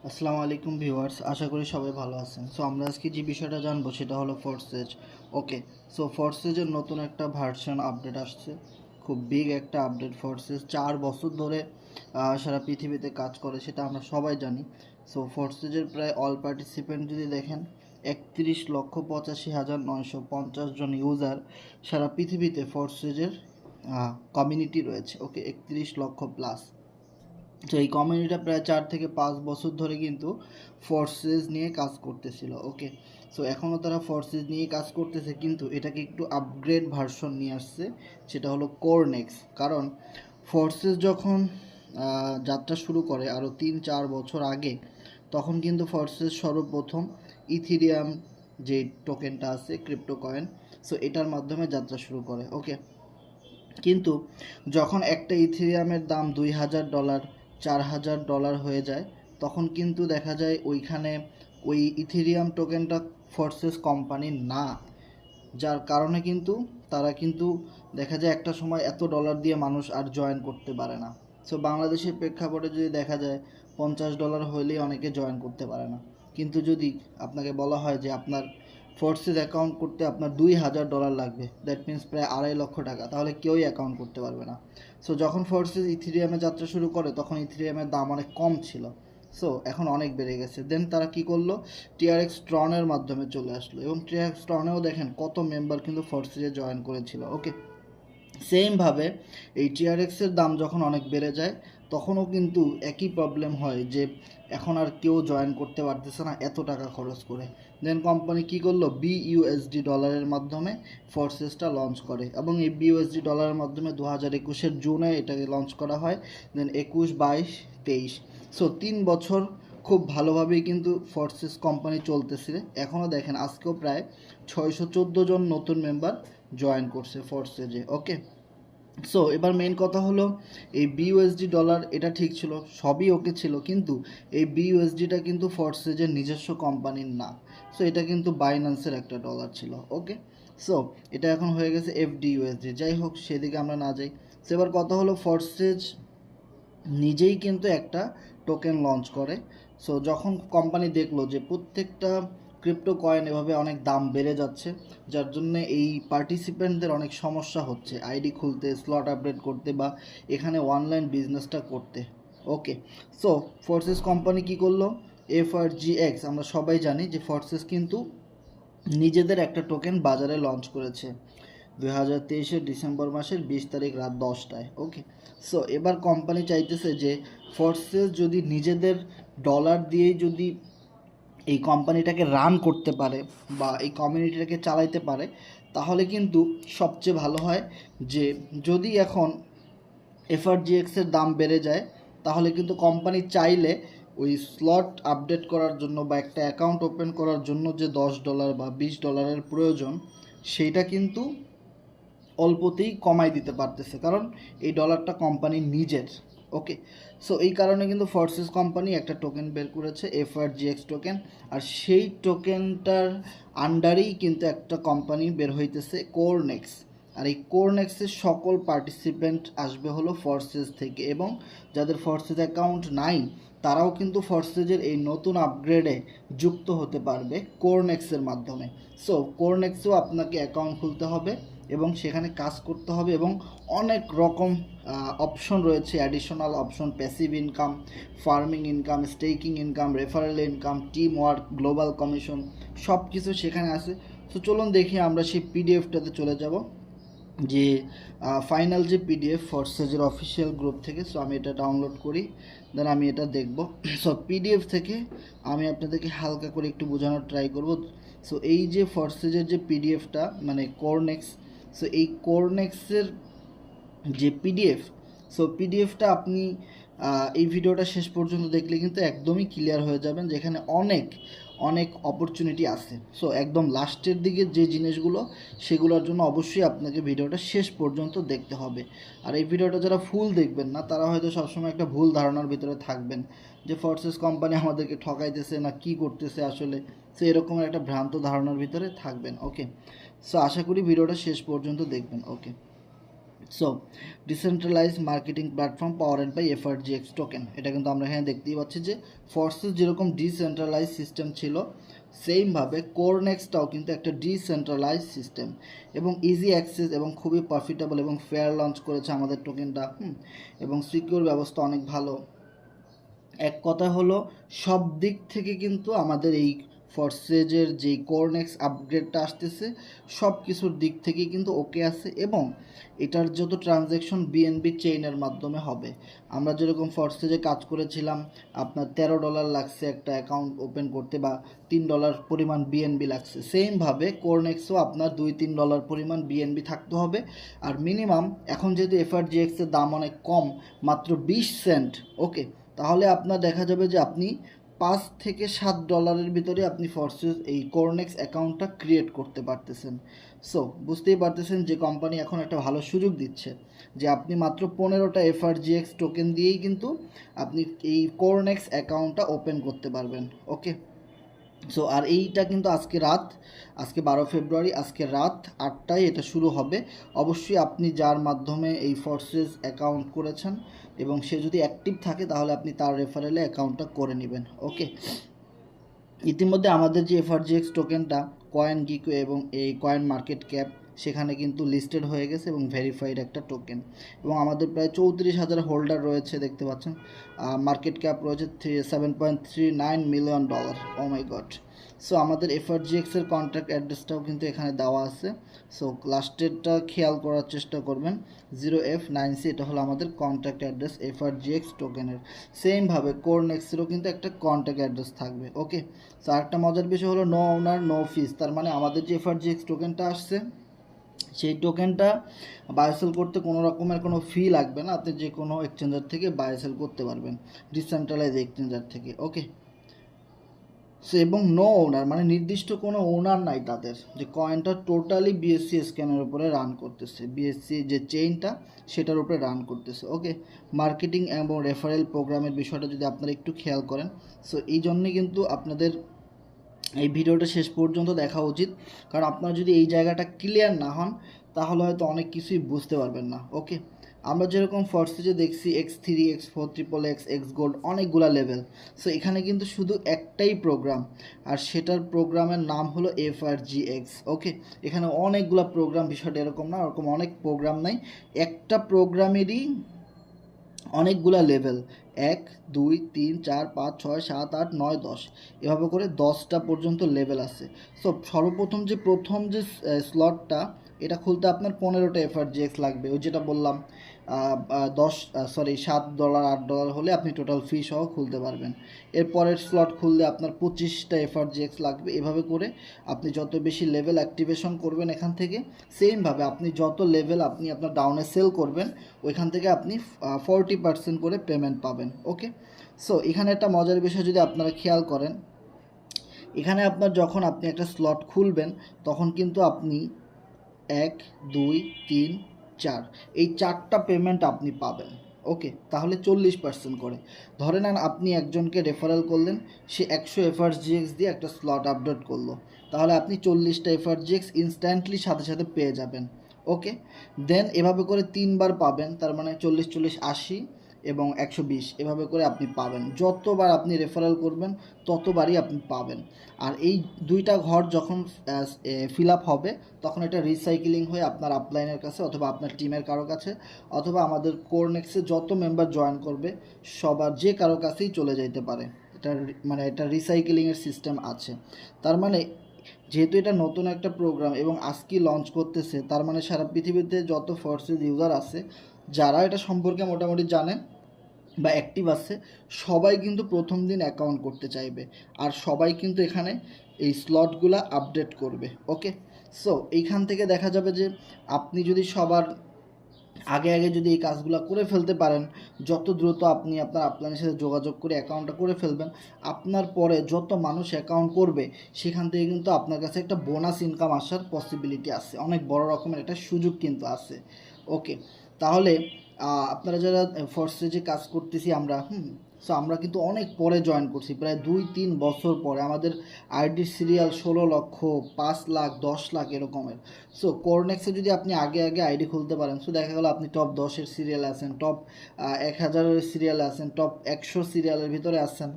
আসসালামু আলাইকুম ভিউয়ার্স, আশা করি সবাই ভালো আছেন। সো আমরা আজকে যে বিষয়টা জানবো সেটা হলো ফোর্সেজ। ওকে, সো ফোর্সেজের নতুন একটা ভার্সন আপডেট আসছে, খুব বিগ একটা আপডেট। ফোর্সেজ 4 বছর ধরে সারা পৃথিবীতে কাজ করে, সেটা আমরা সবাই জানি। সো ফোর্সেজের প্রায় অল পার্টিসিপেন্ট যদি দেখেন, 31,85,950 জন ইউজার সারা পৃথিবীতে ফোর্সেজের কমিউনিটি রয়েছে। ওকে, 31 লক্ষ প্লাস। তো এই কমিউনিটিটা প্রায় 4 থেকে 5 বছর ধরে কিন্তু ফোর্সেস নিয়ে কাজ করতেছিল। ওকে, সো এখনও তারা ফোর্সেস নিয়ে কাজ করতেছে, কিন্তু এটাকে একটু আপগ্রেড ভার্সন নিয়ে আসছে, সেটা হলো কোরনেক্স। কারণ ফোর্সেস যখন যাত্রা শুরু করে আরও 3-4 বছর আগে, তখন কিন্তু ফোর্সেস সর্বপ্রথম ইথিরিয়াম যে টোকেনটা আছে, ক্রিপ্টো কয়েন, সো এটার মাধ্যমে যাত্রা শুরু করে। ওকে, কিন্তু যখন একটা ইথেরিয়ামের দাম $2,000 $4,000 হয়ে যায়, তখন কিন্তু দেখা যায় ওইখানে ওই ইথেরিয়াম টোকেনটা ফোর্সেস কোম্পানির না, যার কারণে কিন্তু তারা কিন্তু দেখা যায় একটা সময় এত ডলার দিয়ে মানুষ আর জয়েন করতে পারে না। সো বাংলাদেশের প্রেক্ষাপটে যদি দেখা যায়, $50 হইলেই অনেকে জয়েন করতে পারে না। কিন্তু যদি আপনাকে বলা হয় যে আপনার ফোর্সেস অ্যাকাউন্ট করতে আপনার $2,000 লাগবে, দ্যাট মিন্স প্রায় $2.5 লক্ষ, তাহলে কেউই অ্যাকাউন্ট করতে পারবে না। সো যখন ফোর্সেস ইথেরিয়ামে যাত্রা শুরু করে, তখন ইথেরিয়ামের দাম অনেক কম ছিল। সো এখন অনেক বেড়ে গেছে। দেন তারা কি করলো, টিআরএক্স ট্রনের মাধ্যমে চলে আসলো, এবং টিআরএক্স ট্রনেও দেখেন কত মেম্বার কিন্তু ফোর্সেসে জয়েন করেছিল। ওকে, সেমভাবে এই টিআরএক্সের দাম যখন অনেক বেড়ে যায়, তখনও কিন্তু একই প্রবলেম হয় যে এখন আর কেউ জয়েন করতে পারতেছে না এত টাকা খরচ করে। দেন কোম্পানি কী করলো, বিইউএসডি ডলারের মাধ্যমে ফোর্সেসটা লঞ্চ করে, এবং এই বিইউএসডি ডলারের মাধ্যমে 2021-এর জুনে এটাকে লঞ্চ করা হয়। দেন 21, 22, 23, সো 3 বছর খুব ভালোভাবেই কিন্তু ফোর্সেস কোম্পানি চলতেছে। এখনও দেখেন আজকেও প্রায় 614 জন নতুন মেম্বার জয়েন করছে ফোর্সেজে। ওকে, সো এবার মেন কথা হলো, এই বিইউএসডি ডলার এটা ঠিক ছিল, সবই ওকে ছিল, কিন্তু এই বিইউএসডিটা কিন্তু ফোর্সেজের নিজস্ব কোম্পানির না। সো এটা কিন্তু বাইন্যান্সের একটা ডলার ছিল। ওকে, সো এটা এখন হয়ে গেছে এফডিইউএসডি। যাই হোক, সেদিকে আমরা না যাই। সো এবার কথা হলো, ফোর্সেজ নিজেই কিন্তু একটা টোকেন লঞ্চ করে। সো যখন কোম্পানি দেখলো যে প্রত্যেকটা ক্রিপ্টো কয়েন এভাবে অনেক দাম বেড়ে যাচ্ছে, যার জন্য এই পার্টিসিপেন্টদের অনেক সমস্যা হচ্ছে আইডি খুলতে, স্লট আপডেট করতে, বা এখানে অনলাইন বিজনেসটা করতে। ওকে, সো ফোর্সেস কোম্পানি কি করলো, এফআরজিএক্স, আমরা সবাই জানি যে ফোর্সেস কিন্তু নিজেদের একটা টোকেন বাজারে লঞ্চ করেছে 2023-এর ডিসেম্বর মাসের 20 তারিখ রাত 10টায়। ওকে, সো এবার কোম্পানি চাইতেছে যে ফোর্সেস যদি নিজেদের ডলার দিয়েই যদি এই কোম্পানিটাকে রান করতে পারে বা এই কমিউনিটিটাকে চালাইতে পারে, তাহলে কিন্তু সবচেয়ে ভালো হয়। যে যদি এখন এফআরজিএক্সের দাম বেড়ে যায়, তাহলে কিন্তু কোম্পানি চাইলে ওই স্লট আপডেট করার জন্য বা একটা অ্যাকাউন্ট ওপেন করার জন্য যে $10 বা $20 প্রয়োজন, সেইটা কিন্তু অল্পতেই কমাই দিতে পারতেছে, কারণ এই ডলারটা কোম্পানির নিজের। ওকে, সো এই কারণে কিন্তু ফোর্সেস কোম্পানি একটা টোকেন বের করেছে, এফআরজিএক্স টোকেন। আর সেই টোকেনটার আন্ডারেই কিন্তু একটা কোম্পানি বের হইতেছে, কোরনেক্স। আর এই কোরনেক্সের সকল পার্টিসিপেন্ট আসবে হলো ফোর্সেস থেকে, এবং যাদের ফোর্সেস অ্যাকাউন্ট নাই, তারাও কিন্তু ফোর্সেজের এই নতুন আপগ্রেডে যুক্ত হতে পারবে কোরনেক্সের মাধ্যমে। সো কোরনেক্সেও আপনাকে অ্যাকাউন্ট খুলতে হবে এবং সেখানে কাজ করতে হবে, এবং অনেক রকম অপশন রয়েছে, additional option, passive income, farming income, staking income, referral income, team work, global commission, সব কিছু সেখানে আছে। তো চলুন দেখি, আমরা সেই পিডিএফটাতে চলে যাব, যে ফাইনাল যে পিডিএফ ফোর্সেজের অফিসিয়াল গ্রুপ থেকে। সো আমি এটা ডাউনলোড করি, দেন আমি এটা দেখব। সো পিডিএফ থেকে আমি আপনাদেরকে হালকা করে একটু বোঝানোর ট্রাই করব। সো এই যে ফোর্সেজের যে পিডিএফটা, মানে কোরনেক্স, সো এই কোরনেক্সের যে পিডিএফ, সো পিডিএফটা আপনি এই ভিডিওটা শেষ পর্যন্ত দেখলে কিন্তু একদমই ক্লিয়ার হয়ে যাবেন, যেখানে অনেক অনেক অপরচুনিটি আছে। সো একদম লাস্টের দিকে যে জিনিসগুলো, সেগুলোর জন্য অবশ্যই আপনাকে ভিডিওটা শেষ পর্যন্ত দেখতে হবে। আর এই ভিডিওটা যারা ফুল দেখবেন না, তারা হয়তো সবসময় একটা ভুল ধারণার ভিতরে থাকবেন যে ফোর্সেস কোম্পানি আমাদেরকে ঠকাইতেছে না কি করতেছে আসলে। সো এরকম একটা ভ্রান্ত ধারণার ভিতরে থাকবেন। ওকে, সো আশা করি ভিডিওটা শেষ পর্যন্ত দেখবেন। Okay, so decentralize marketing platform powered by FRGX token, এটা কিন্তু আমরা এখানে দেখতেই পাচ্ছি যে ফোর্সেস যেরকম ডিসেন্ট্রালাইজ সিস্টেম ছিল, সেমভাবে কোরনেক্সটাও কিন্তু একটা ডিসেন্ট্রালাইজ সিস্টেম এবং ইজি অ্যাক্সেস এবং খুবই প্রফিটেবল এবং ফেয়ার লঞ্চ করেছে আমাদের টোকেনটা, এবং সিকিউর ব্যবস্থা অনেক ভালো। এক কথা হলো সব দিক থেকে কিন্তু আমাদের এই ফরসেজের যেই কোরনেক্স আপগ্রেডটা আসতেছে সব কিছুর দিক থেকেই কিন্তু ওকে আছে, এবং এটার যত ট্রানজ্যাকশন বিএনবি চেইনের মাধ্যমে হবে। আমরা যেরকম ফরসেজে কাজ করেছিলাম আপনার $13 লাগছে একটা অ্যাকাউন্ট ওপেন করতে, বা $3 পরিমাণ বিএনবি লাগছে, সেমভাবে কোরনেক্সও আপনার $2-3 পরিমাণ বিএনবি থাকতে হবে। আর মিনিমাম এখন যেহেতু এফআরজিএক্সের দাম অনেক কম, মাত্র 20 সেন্ট, ওকে, তাহলে আপনার দেখা যাবে যে আপনি $5 থেকে $7 ভিতরে আপনি ফরসেস এই কোরনেক্স অ্যাকাউন্টটা ক্রিয়েট করতে পারতেছেন। সো বুঝতেই পারতেছেন যে কোম্পানি এখন একটা ভালো সুযোগ দিচ্ছে যে আপনি মাত্র 15টা এফআরজিএক্স টোকেন দিয়েই কিন্তু আপনি এই কোরনেক্স অ্যাকাউন্টটা ওপেন করতে পারবেন, ওকে। সো আর এইটা কিন্তু আজকে 12 ফেব্রুয়ারি, আজকে রাত 8টায় এটা শুরু হবে। অবশ্যই আপনি যার মাধ্যমে এই ফরসেস অ্যাকাউন্ট করেছেন এবং সে যদি অ্যাক্টিভ থাকে তাহলে আপনি তার রেফারেলে অ্যাকাউন্টটা করে নেবেন, ওকে। ইতিমধ্যে আমাদের যে এফআরজিএক্স টোকেনটা কয়েন গিকো এবং এই কয়েন মার্কেট ক্যাপ সেখানে কিন্তু লিস্টেড হয়ে গেছে এবং ভেরিফাইড একটা টোকেন, এবং আমাদের প্রায় 34,000 হোল্ডার রয়েছে, দেখতে পাচ্ছেন। মার্কেট ক্যাপ রয়েছে $7.39 মিলিয়ন। ও মাই গড। সো আমাদের এফআরজিএক্সের কন্ট্যাক্ট অ্যাড্রেসটাও কিন্তু এখানে দেওয়া আছে। সো লাস্টেরটা খেয়াল করার চেষ্টা করবেন, 0F9C, এটা হলো আমাদের কন্ট্যাক্ট অ্যাড্রেস এফআরজিএক্স টোকেনের। সেমভাবে কোরনেক্সেরও কিন্তু একটা কন্ট্যাক্ট অ্যাড্রেস থাকবে, ওকে। সো আরেকটা মজার বিষয় হলো নো ওনার নো ফিস, তার মানে আমাদের যে এফআরজিএক্স টোকেনটা আসছে সেই টোকেনটা বায়োসেল করতে কোনো রকমের কোনো ফি লাগবে না, আপনি যে কোনো এক্সচেঞ্জার থেকে বায়োসেল করতে পারবেন, ডিসেন্ট্রালাইজ এক্সচেঞ্জার থেকে, ওকে। সো এবং নো ওনার মানে নির্দিষ্ট কোনো ওনার নাই তাদের, যে কয়েনটা টোটালি বিএসসি স্ক্যানের উপরে রান করতেছে, বিএসসি যে চেইনটা সেটার উপরে রান করতেছে, ওকে। মার্কেটিং এবং রেফারেল প্রোগ্রামের বিষয়টা যদি আপনারা একটু খেয়াল করেন, সো এই জন্যে কিন্তু আপনাদের এই ভিডিওটা শেষ পর্যন্ত দেখা উচিত, কারণ আপনারা যদি এই জায়গাটা ক্লিয়ার না হন তাহলে হয়তো অনেক কিছুই বুঝতে পারবেন না, ওকে। আমরা যেরকম ফরসেজে দেখছি X3, X4, XXX, X gold, অনেকগুলা লেভেল। সো এখানে কিন্তু শুধু একটাই প্রোগ্রাম, আর সেটার প্রোগ্রামের নাম হলো এফআরজিএক্স, ওকে। এখানে অনেকগুলা প্রোগ্রাম, বিষয়টা এরকম না, ওরকম অনেক প্রোগ্রাম নাই, একটা প্রোগ্রামেরই অনেকগুলা লেভেল, 1 2 3 4 5 6 7 8 9 10, এভাবে করে 10টা পর্যন্ত লেভেল আছে। সো সর্বপ্রথম যে স্লটটা এটা খুলতে আপনার 15টা এফআরজিএক্স লাগবে, ওই যেটা বললাম $7 $8 হলে আপনি টোটাল ফি সহ খুলতে পারবেন। এরপরের স্লট খুললে আপনার 25টা এফআরজিএক্স লাগবে। এভাবে করে আপনি যত বেশি লেভেল অ্যাক্টিভেশন করবেন এখান থেকে, সেমভাবে আপনি যত লেভেল আপনি আপনার ডাউনে সেল করবেন ওইখান থেকে আপনি 40% করে পেমেন্ট পাবেন, ওকে। সো এখানে একটা মজার বিষয় যদি আপনারা খেয়াল করেন, এখানে আপনার যখন আপনি একটা স্লট খুলবেন তখন কিন্তু আপনি 1 2 3 4 এই 4টা পেমেন্ট আপনি পাবেন, ওকে। তাহলে 40% করে ধরে নেন আপনি একজনকে রেফারেল করলেন, সে 100 এফআরজিএক্স দিয়ে একটা স্লট আপডেট করলো, তাহলে আপনি 40টা এফআরজিএক্স ইনস্ট্যান্টলি সাথে সাথে পেয়ে যাবেন, ওকে। দেন এভাবে করে 3বার পাবেন, তার মানে 40 40 80 এবং 120, এভাবে করে আপনি পাবেন। যতবার আপনি রেফারেল করবেন ততবারই আপনি পাবেন। আর এই দুইটা ঘর যখন ফিল আপ হবে তখন এটা রিসাইকেলিং হয়ে আপনার আপলাইনের কাছে অথবা আপনার টিমের কারো কাছে অথবা আমাদের কোরনেক্সে যত মেম্বার জয়েন করবে সবার যে কারো কাছেই চলে যেতে পারে। এটা রিসাইকেলিংয়ের সিস্টেম আছে। তার মানে যেহেতু এটা নতুন একটা প্রোগ্রাম এবং আজকেই লঞ্চ করতেছে, তার মানে সারা পৃথিবীতে যত ফরসেজ ইউজার আছে যারা এটা সম্পর্কে মোটামুটি জানে বা অ্যাক্টিভ আছে সবাই কিন্তু প্রথম দিন অ্যাকাউন্ট করতে চাইবে, আর সবাই কিন্তু এখানে এই স্লটগুলা আপডেট করবে, ওকে। সো এইখান থেকে দেখা যাবে যে আপনি যদি সবার আগে আগে যদি এই কাজগুলো করে ফেলতে পারেন, যত দ্রুত আপনি আপনার আপলাইনের সাথে যোগাযোগ করে অ্যাকাউন্টটা করে ফেলবেন, আপনার পরে যত মানুষ অ্যাকাউন্ট করবে সেখান থেকে কিন্তু আপনার কাছে একটা বোনাস ইনকাম আসার পসিবিলিটি আছে, অনেক বড় রকমের একটা সুযোগ কিন্তু আছে, ওকে। তাহলে আপনারা যারা ফোর্সে যে কাজ করতেছি আমরা সো আমরা কিন্তু অনেক পরে জয়েন করছি, প্রায় 2-3 বছর পরে। আমাদের আইডি সিরিয়াল 16 লক্ষ, 5 লাখ, 10 লাখ এরকমের। সো কোরনেক্সে যদি আপনি আগে আগে আইডি খুলতে পারেন, সো দেখা গেলো আপনি টপ 10-এর সিরিয়ালে আছেন, টপ 1000-এর সিরিয়ালে আছেন, টপ 100 সিরিয়ালের ভিতরে আছেন।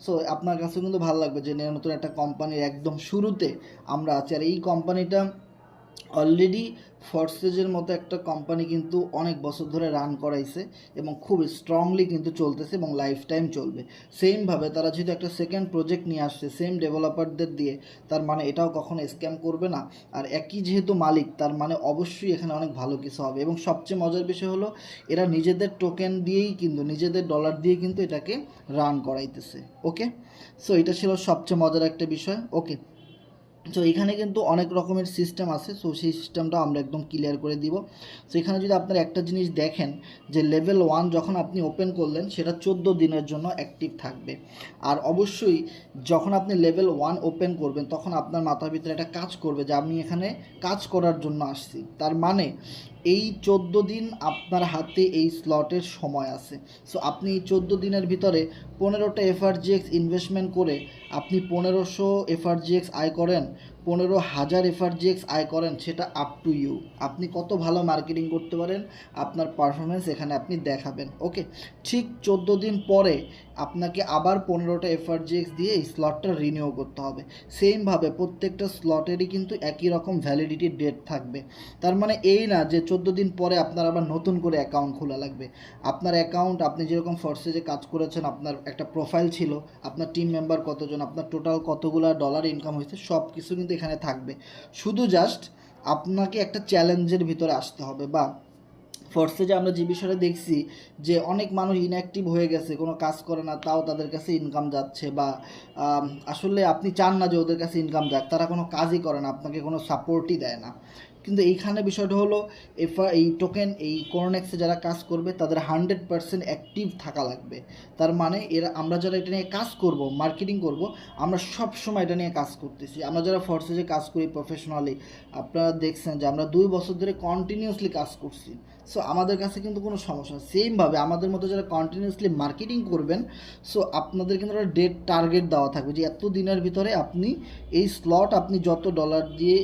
সো আপনার কাছে কিন্তু ভালো লাগবে যে নতুন একটা কোম্পানির একদম শুরুতে আমরা আছি। আর এই কোম্পানিটা অলরেডি ফরসেজের মতো একটা কোম্পানি কিন্তু অনেক বছর ধরে রান করাইছে এবং খুব স্ট্রংলি কিন্তু চলতেছে এবং লাইফ টাইম চলবে। সেমভাবে তারা যেহেতু একটা সেকেন্ড প্রজেক্ট নিয়ে আসছে সেম ডেভেলপারদের দিয়ে, তার মানে এটাও কখনো স্ক্যাম করবে না। আর একই যেহেতু মালিক, তার মানে অবশ্যই এখানে অনেক ভালো কিছু হবে। এবং সবচেয়ে মজার বিষয় হলো এরা নিজেদের টোকেন দিয়েই কিন্তু, নিজেদের ডলার দিয়ে কিন্তু এটাকে রান করাইতেছে। ওকে, সো এটা ছিল সবচেয়ে মজার একটা বিষয়। ওকে, সো এখানে কিন্তু অনেক রকমের সিস্টেম আছে, সো সেই সিস্টেমটা আমরা একদম ক্লিয়ার করে দিব। সো এখানে যদি আপনারা একটা জিনিস দেখেন যে লেভেল 1 যখন আপনি ওপেন করলেন সেটা 14 দিনের জন্য অ্যাক্টিভ থাকবে। আর অবশ্যই যখন আপনি লেভেল 1 ওপেন করবেন তখন আপনার মাথার ভিতরে একটা কাজ করবে যে আমি এখানে কাজ করার জন্য আসছি। তার মানে এই 14 দিন আপনার হাতে এই স্লটের সময় আছে। সো আপনি এই 14 দিনের ভিতরে 15টা এফআরজিএক্স ইনভেস্টমেন্ট করে আপনি 1500 এফআরজিএক্স আয় করেন, 15,000 এফআরজিএক্স আয় করেন, সেটা আপ টু ইউ। আপনি কত ভালো মার্কেটিং করতে পারেন, আপনার পারফরমেন্স এখানে আপনি দেখাবেন। ওকে, ঠিক 14 দিন পরে আপনাকে আবার 15টা এফআরজিএক্স দিয়ে এই স্লটটা রিনিউ করতে হবে। সেমভাবে প্রত্যেকটা স্লটেরই কিন্তু একই রকম ভ্যালিডিটি ডেট থাকবে। তার মানে এই না যে 14 দিন পরে আপনার আবার নতুন করে অ্যাকাউন্ট খোলা লাগবে। আপনার অ্যাকাউন্ট, আপনি যেরকম ফরসেজে কাজ করেছেন, আপনার একটা প্রোফাইল ছিল, আপনার টিম মেম্বার কতজন, আপনার টোটাল কতগুলো ডলার ইনকাম হয়েছে, সব কিছু কিন্তু এখানে থাকবে। শুধু জাস্ট আপনাকে একটা চ্যালেঞ্জের ভিতরে আসতে হবে। বা ফরসেজে আমরা যে বিষয়টা দেখছি যে অনেক মানুষ ইনঅ্যাক্টিভ হয়ে গেছে, কোনো কাজ করে না, তাও তাদের কাছে ইনকাম যাচ্ছে। বা আসলে আপনি চান না যে ওদের কাছে ইনকাম যাক, তারা কোনো কাজই করে না, আপনাকে কোনো সাপোর্টই দেয় না। কিন্তু এইখানে বিষয়টা হলো এই টোকেন, এই কোরনেক্সে যারা কাজ করবে তাদের 100% অ্যাক্টিভ থাকা লাগবে। তার মানে আমরা যারা এটা নিয়ে কাজ করব, মার্কেটিং করব, আমরা সব সময় এটা নিয়ে কাজ করতেছি। আমরা যারা ফরসেজে কাজ করি প্রফেশনালি, আপনারা দেখছেন যে আমরা 2 বছর ধরে কন্টিনিউয়াসলি কাজ করছি। সো আমাদের কাছে কিন্তু কোনো সমস্যা নেই। সেমভাবে আমাদের মতো যারা কন্টিনিউয়াসলি মার্কেটিং করবেন, সো আপনাদের কিন্তু একটা ডেট টার্গেট দেওয়া থাকবে যে এত দিনের ভিতরে আপনি এই স্লট, আপনি যত ডলার দিয়ে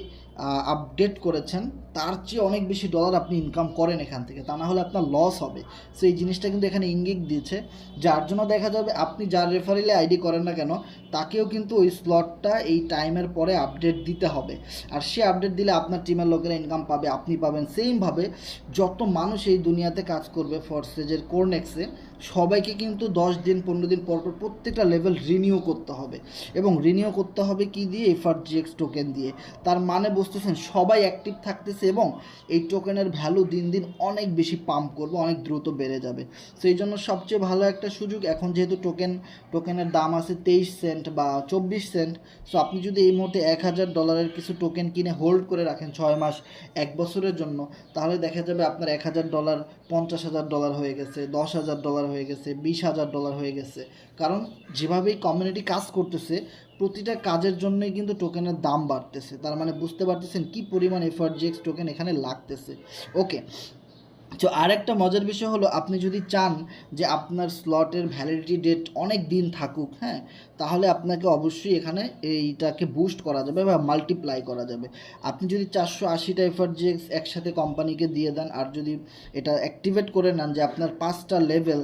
আপডেট করেছেন তার চেয়ে অনেক বেশি ডলার আপনি ইনকাম করেন এখান থেকে, তা না হলে আপনার লস হবে। সো এই জিনিসটা কিন্তু এখানে ইঙ্গিত দিয়েছে, যার জন্য দেখা যাবে আপনি যার রেফারেলে আইডি করেন না কেন তাকেও কিন্তু ওই স্লটটা এই টাইমের পরে আপডেট দিতে হবে। আর সে আপডেট দিলে আপনার টিমের লোকেরা ইনকাম পাবে, আপনি পাবেন। সেমভাবে যত মানুষ এই দুনিয়াতে কাজ করবে ফরসেজের কোরনেক্সে, সবাইকে কিন্তু 10 দিন 15 দিন পর পর প্রত্যেকটা লেভেল রিনিউ করতে হবে। এবং রিনিউ করতে হবে কি দিয়ে? এফআরজিএক্স টোকেন দিয়ে। তার মানে বুঝতেছেন সবাই অ্যাক্টিভ থাকতেছে এবং এই টোকেনের ভ্যালু দিন দিন অনেক বেশি পাম্প করবে, অনেক দ্রুত বেড়ে যাবে। সেই জন্য সবচেয়ে ভালো একটা সুযোগ এখন, যেহেতু টোকেনের দাম আছে 23 সেন্ট বা 24 সেন্ট। সো আপনি যদি এই মুহূর্তে $1,000 কিছু টোকেন কিনে হোল্ড করে রাখেন 6 মাস 1 বছরের জন্য, তাহলে দেখা যাবে আপনার $1,000 $50,000 হয়ে গেছে, $10,000 হয়ে গেছে, $20,000 হয়ে গেছে। কারণ যেভাবেই কমিউনিটি কাজ করতেছে, প্রতিটা কাজের জন্যই কিন্তু টোকেনের দাম বাড়তেছে। তার মানে বুঝতে পারতেছেন কী পরিমাণ এফআরজিএক্স টোকেন এখানে লাগতেছে। ওকে, তো আরেকটা মজার বিষয় হলো, আপনি যদি চান যে আপনার স্লটের ভ্যালিডিটি ডেট অনেক দিন থাকুক, হ্যাঁ, তাহলে আপনাকে অবশ্যই এখানে এইটাকে বুস্ট করা যাবে বা মাল্টিপ্লাই করা যাবে। আপনি যদি 480টা এফআরজিএক্স একসাথে কোম্পানিকে দিয়ে দেন, আর যদি এটা অ্যাক্টিভেট করে নেন যে আপনার 5টা লেভেল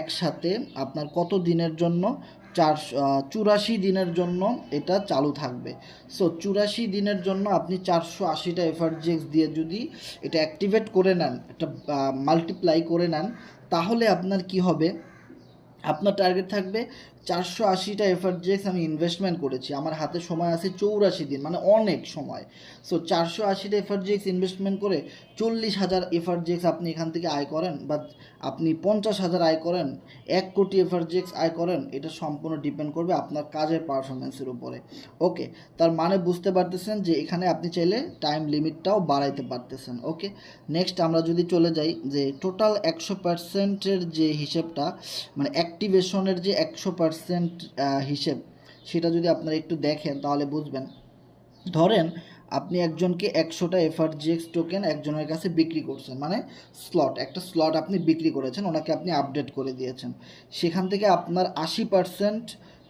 একসাথে আপনার কত দিনের জন্য, 84 দিনের জন্য এটা চালু থাকবে। সো 84 দিনের জন্য আপনি 480টা এফআরজিএক্স দিয়ে যদি এটা অ্যাক্টিভেট করে নেন, এটা মাল্টিপ্লাই করে নেন, তাহলে আপনার কি হবে? আপনার টার্গেট থাকবে 480টা এফআরজিএক্স আমি ইনভেস্টমেন্ট করেছি, আমার হাতে সময় আছে 84 দিন, মানে অনেক সময়। সো 480টা এফআরজিএক্স ইনভেস্টমেন্ট করে 40,000 এফআরজিএক্স আপনি এখান থেকে আয় করেন, বা আপনি 50,000 আয় করেন, 1 কোটি এফআরজিএক্স আয় করেন, এটা সম্পূর্ণ ডিপেন্ড করবে আপনার কাজের পারফরমেন্সের উপরে। ওকে, তার মানে বুঝতে পারতেছেন যে এখানে আপনি চাইলে টাইম লিমিটটাও বাড়াইতে পারতেছেন। ওকে, নেক্সট আমরা যদি চলে যাই যে টোটাল 100%-এর যে হিসেবটা, মানে অ্যাক্টিভেশনের যে 100% হিসেব, সেটা যদি আপনারা একটু দেখেন তাহলে বুঝবেন। ধরেন আপনি একজনকে 100টা এফআরজিএক্স টোকেন একজনের কাছে বিক্রি করছেন, মানে একটা স্লট আপনি বিক্রি করেছেন, ওনাকে আপনি আপডেট করে দিয়েছেন। সেখান থেকে আপনার 80%